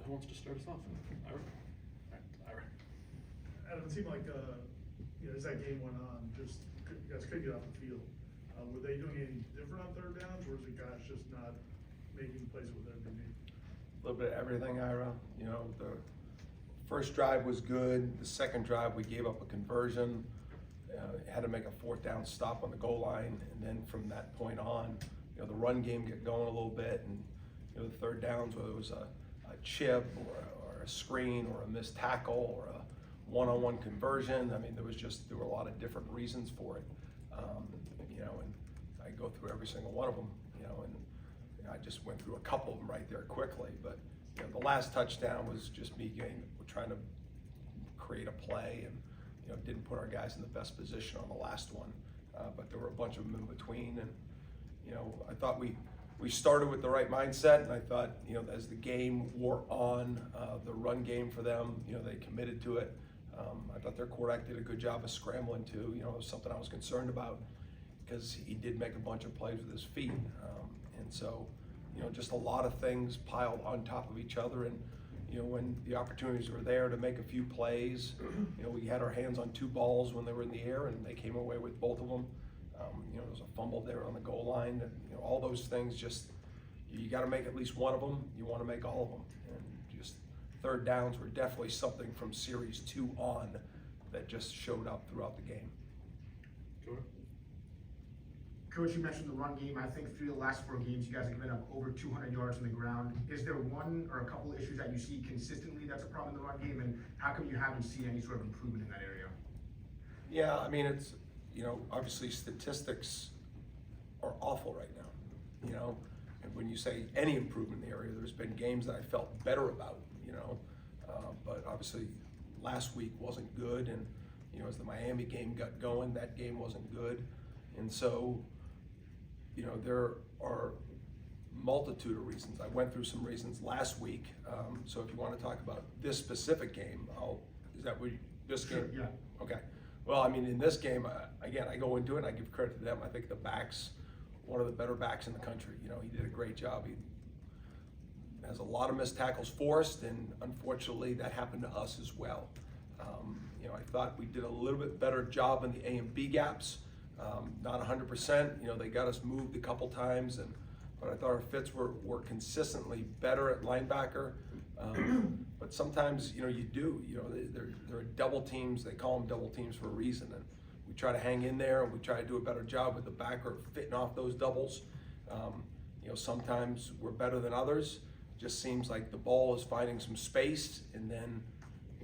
who wants to start us off? Ira? Ira. Adam, it seemed like, as that game went on, you guys couldn't get off the field. Were they doing anything different on third downs, or was it guys just not making plays with their DB? A little bit of everything, Ira. The first drive was good. The second drive, we gave up a conversion. Had to make a fourth down stop on the goal line, and then from that point on, the run game get going a little bit, and the third downs, whether it was a chip or a screen or a missed tackle or a one-on-one conversion. I mean, there were a lot of different reasons for it. And I go through every single one of them, and I just went through a couple of them right there quickly. But the last touchdown was just me trying to create a play, and didn't put our guys in the best position on the last one. But there were a bunch of them in between, and I thought we started with the right mindset, and I thought as the game wore on, the run game for them, they committed to it. I thought their quarterback did a good job of scrambling too. It was something I was concerned about because he did make a bunch of plays with his feet. And so, just a lot of things piled on top of each other. And, when the opportunities were there to make a few plays, we had our hands on 2 balls when they were in the air, and they came away with both of them. There was a fumble there on the goal line, and all those things. Just you got to make at least one of them. You want to make all of them, and just third downs were definitely something from series 2 on that just showed up throughout the game. Coach, you mentioned the run game. I think through the last 4 games, you guys have given up over 200 yards on the ground. Is there one or a couple of issues that you see consistently that's a problem in the run game, and how come you haven't seen any sort of improvement in that area? Yeah, I mean, it's, obviously statistics are awful right now, and when you say any improvement in the area, there's been games that I felt better about, but obviously last week wasn't good, and, as the Miami game got going, that game wasn't good. And so, there are multitude of reasons. I went through some reasons last week. So if you want to talk about this specific game, is that what this game? Sure, yeah. Okay. Well, I mean, in this game, again, I go into it and I give credit to them. I think the backs, one of the better backs in the country. He did a great job. He has a lot of missed tackles forced, and unfortunately that happened to us as well. I thought we did a little bit better job in the A and B gaps. Not 100%, they got us moved a couple times, but I thought our fits were consistently better at linebacker. But sometimes, you do, there are double teams, they call them double teams for a reason, and we try to hang in there, and we try to do a better job with the backer fitting off those doubles. Sometimes we're better than others. It just seems like the ball is finding some space, and then,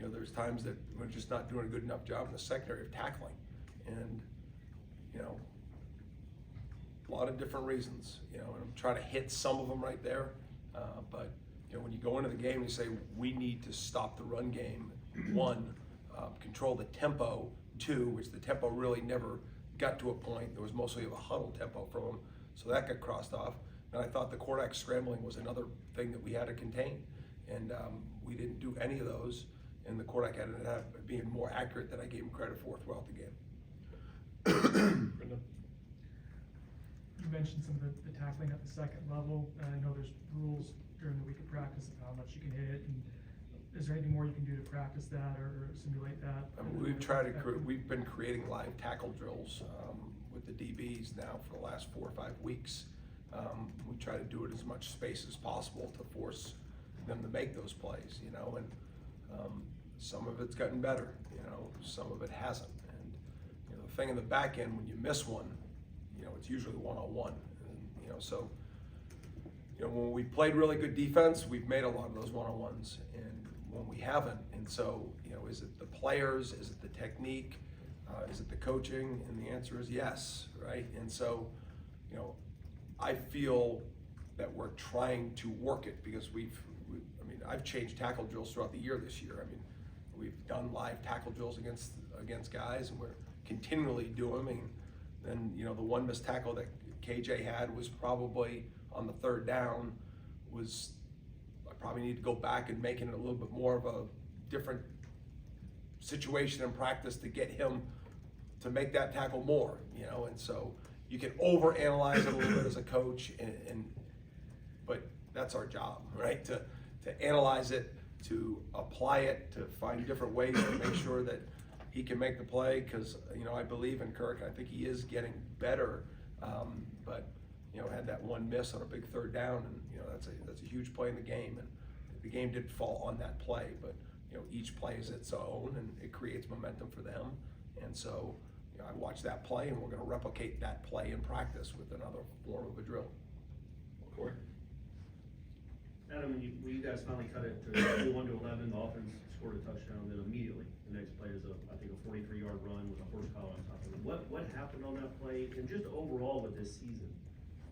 there's times that we're just not doing a good enough job in the secondary of tackling. And a lot of different reasons, and I'm trying to hit some of them right there. But, when you go into the game and you say, we need to stop the run game, 1, control the tempo, 2, which the tempo really never got to a point. There was mostly of a huddle tempo from them, so that got crossed off. And I thought the quarterback scrambling was another thing that we had to contain. And we didn't do any of those, and the quarterback ended up being more accurate than I gave him credit for throughout the game. You mentioned some of the tackling at the second level. I know there's rules during the week of practice of how much you can hit. And is there anything more you can do to practice that or simulate that? I mean, we've been creating live tackle drills with the DBs now for the last 4 or 5 weeks. We try to do it as much space as possible to force them to make those plays, and some of it's gotten better, some of it hasn't. And the thing in the back end, when you miss one, it's usually one-on-one. And, so when we played really good defense, we've made a lot of those one-on-ones, and when we haven't, and so is it the players, is it the technique, is it the coaching? And the answer is yes, right? And so I feel that we're trying to work it because I've changed tackle drills throughout the year this year. I mean, we've done live tackle drills against guys, and we're continually doing them. And then, the one missed tackle that KJ had was probably on the third down I probably need to go back and making it a little bit more of a different situation in practice to get him to make that tackle more, and so you can overanalyze it a little bit as a coach, but that's our job, right? to analyze it, to apply it, to find different ways to make sure that he can make the play, because, you know, I believe in Kirk. I think he is getting better, but, you know, had that one miss on a big third down, and, you know, that's a huge play in the game, and the game did fall on that play, but, you know, each play is its own, and it creates momentum for them, and so, you know, I watched that play, and we're gonna replicate that play in practice with another form of a drill. Corey? Adam, when you guys finally cut it to 21-11, the offense scored a touchdown, then immediately, the next play is I think a 43-yard run with a horse collar on top of it. What happened on that play, and just overall with this season?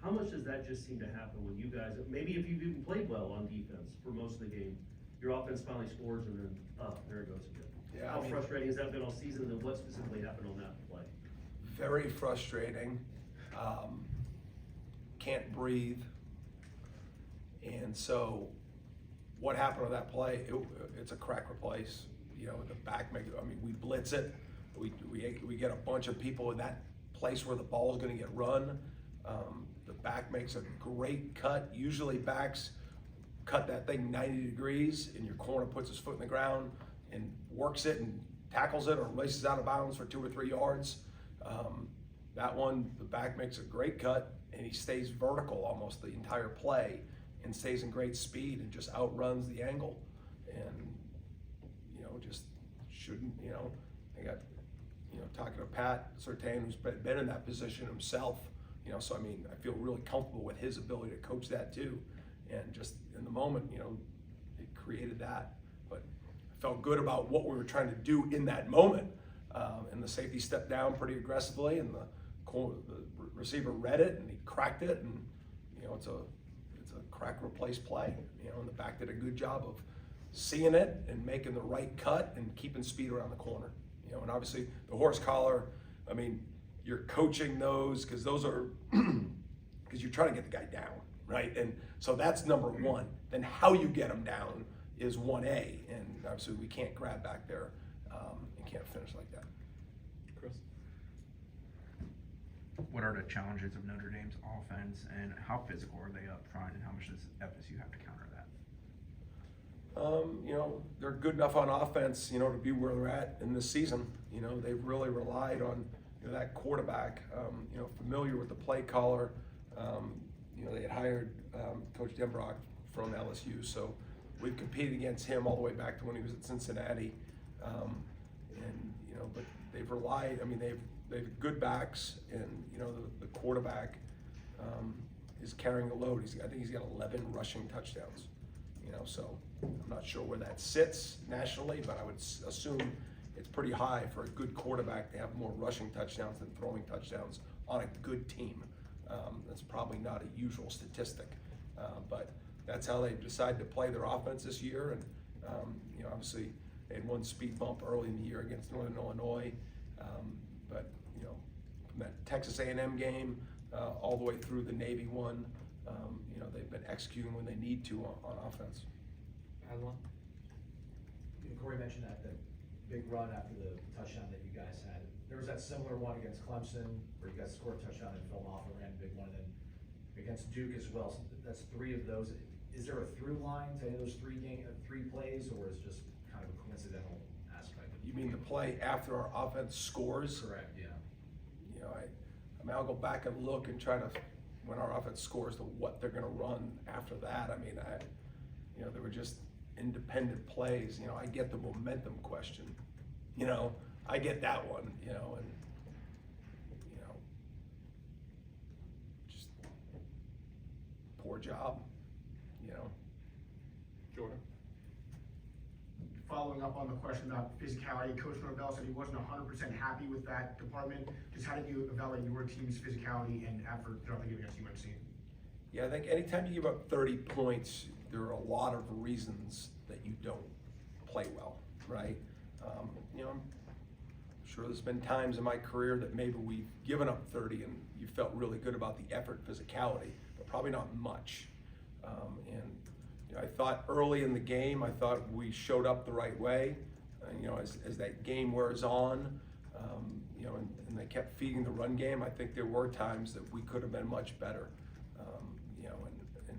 How much does that just seem to happen when you guys, maybe if you've even played well on defense for most of the game, your offense finally scores and then, there it goes again? Yeah, How frustrating has that been all season, and then what specifically happened on that play? Very frustrating. Can't breathe. And so what happened on that play, it's a crack replace. You know, the back we blitz it. We get a bunch of people in that place where the ball is gonna get run. The back makes a great cut. Usually backs cut that thing 90 degrees, and your corner puts his foot in the ground and works it and tackles it or races out of bounds for 2 or 3 yards. That one, the back makes a great cut, and he stays vertical almost the entire play and stays in great speed and just outruns the angle. And, you know, just shouldn't, you know, I got, you know, talking to Pat Surtain, who's been in that position himself, you know, so I mean, I feel really comfortable with his ability to coach that too. And just in the moment, you know, it created that. But I felt good about what we were trying to do in that moment. And the safety stepped down pretty aggressively, and the receiver read it, and he cracked it, and, you know, it's a crack replace play, you know, and the back did a good job of seeing it and making the right cut and keeping speed around the corner, you know. And obviously the horse collar, I mean, you're coaching those because those are because you're trying to get the guy down, right? And so that's number one. Then how you get him down is 1A, and obviously we can't grab back there and can't finish like that. Chris? What are the challenges of Notre Dame's offense, and how physical are they up front, and how much does FSU have to counter that? You know, they're good enough on offense, you know, to be where they're at in this season. You know, they've really relied on, you know, that quarterback, you know, familiar with the play caller. You know, they had hired Coach Denbrock from LSU, so we've competed against him all the way back to when he was at Cincinnati. And, you know, but they've relied, I mean, they've good backs, and, you know, the quarterback is carrying the load. I think he's got 11 rushing touchdowns, you know, so I'm not sure where that sits nationally, but I would assume it's pretty high for a good quarterback to have more rushing touchdowns than throwing touchdowns on a good team. That's probably not a usual statistic, but that's how they decided to play their offense this year. And, you know, obviously they had one speed bump early in the year against Northern Illinois, but, you know, from that Texas A&M game all the way through the Navy one, you know, they've been executing when they need to on offense. Adeline? Corey mentioned that big run after the touchdown that you guys had. There was that similar one against Clemson where you guys scored a touchdown and fell off and ran a big one, and then against Duke as well. So that's 3 of those. Is there a through line to any of those 3 plays, or is it just kind of a coincidental aspect? You mean the play after our offense scores? Correct, yeah. You know, I mean, I'll go back and look and try to, when our offense scores, to what they're going to run after that. I mean, you know, they were just independent plays. You know, I get the momentum question. You know, I get that one. You know, and you know, just poor job. You know. Jordan? Following up on the question about physicality, Coach Norvell said he wasn't 100% happy with that department. Just how did you evaluate your team's physicality and effort throughout the game against UNC? Yeah, I think anytime you give up 30 points, there are a lot of reasons that you don't play well, right? You know, I'm sure there's been times in my career that maybe we've given up 30 and you felt really good about the effort, physicality, but probably not much. And you know, I thought early in the game, I thought we showed up the right way. You know, as that game wears on, you know, and they kept feeding the run game, I think there were times that we could have been much better. You know, and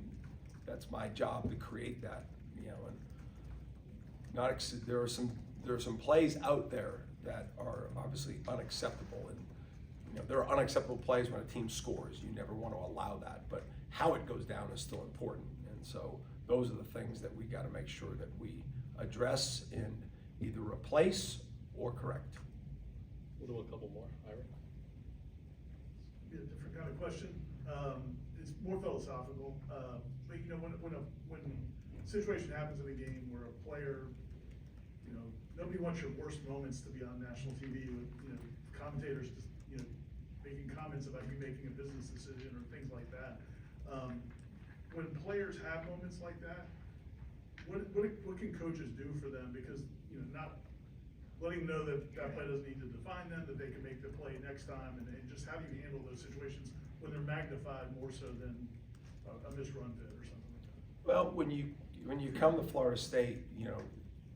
that's my job to create that you know, and there are some plays out there that are obviously unacceptable, and you know, there are unacceptable plays when a team scores. You never want to allow that, but how it goes down is still important, and so those are the things that we got to make sure that we address and either replace or correct. We'll do a couple more, Ira. Be a different kind of question. It's more philosophical, but you know, when a situation happens in a game where a player, you know, nobody wants your worst moments to be on national TV with, you know, commentators just, you know, making comments about you making a business decision or things like that. When players have moments like that, what can coaches do for them? Because, you know, not letting them know that that play doesn't need to define them, that they can make the play next time, and just how do you handle those situations when they're magnified more so than a misrun fit or something like that? Well, when you come to Florida State, you know,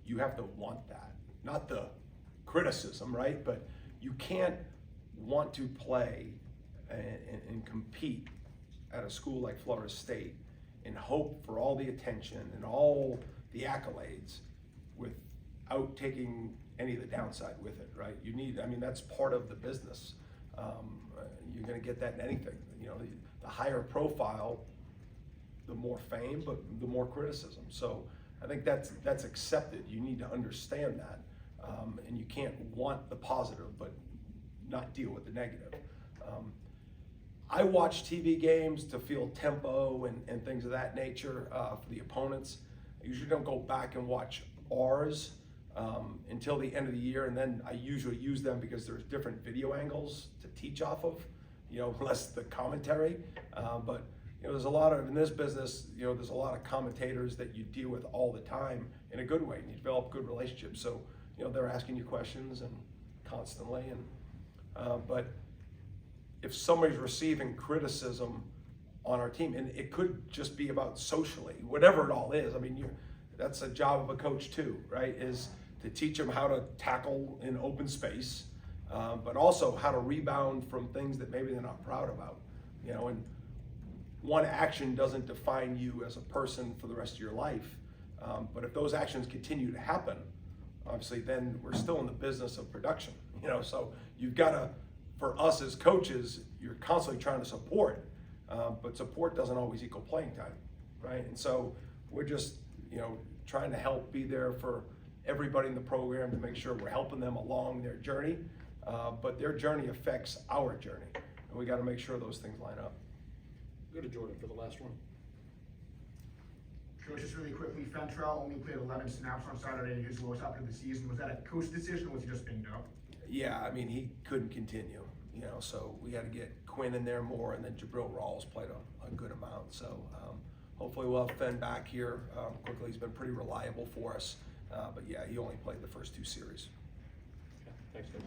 you have to want that, not the criticism, right? But you can't want to play and compete at a school like Florida State and hope for all the attention and all the accolades without taking any of the downside with it, right? You need, I mean, that's part of the business. You're gonna get that in anything. You know, the higher profile, the more fame, but the more criticism. So I think that's accepted. You need to understand that. And you can't want the positive, but not deal with the negative. I watch TV games to feel tempo and things of that nature for the opponents. I usually don't go back and watch ours until the end of the year, and then I usually use them because there's different video angles to teach off of, you know, less the commentary. But you know, there's a lot of, in this business, you know, there's a lot of commentators that you deal with all the time in a good way, and you develop good relationships. So, you know, they're asking you questions and constantly, and but if somebody's receiving criticism on our team, and it could just be about socially, whatever it all is. I mean, that's a job of a coach too, right? Is to teach them how to tackle in open space, but also how to rebound from things that maybe they're not proud about, you know. And one action doesn't define you as a person for the rest of your life, but if those actions continue to happen, obviously then we're still in the business of production, you know. So you've got to, for us as coaches, you're constantly trying to support, but support doesn't always equal playing time, right? And so we're just, you know, trying to help be there for everybody in the program to make sure we're helping them along their journey, but their journey affects our journey, and we got to make sure those things line up. Go to Jordan for the last one. Coach, just really quickly, Fentrell only played 11 snaps on Saturday, his lowest out of the season. Was that a coach decision, or was he just banged up? Yeah, I mean, he couldn't continue, you know, so we had to get Quinn in there more, and then Jabril Rawls played a good amount. So hopefully we'll have Fenn back here quickly. He's been pretty reliable for us, but yeah, he only played the first two series. Okay, thanks, Jordan.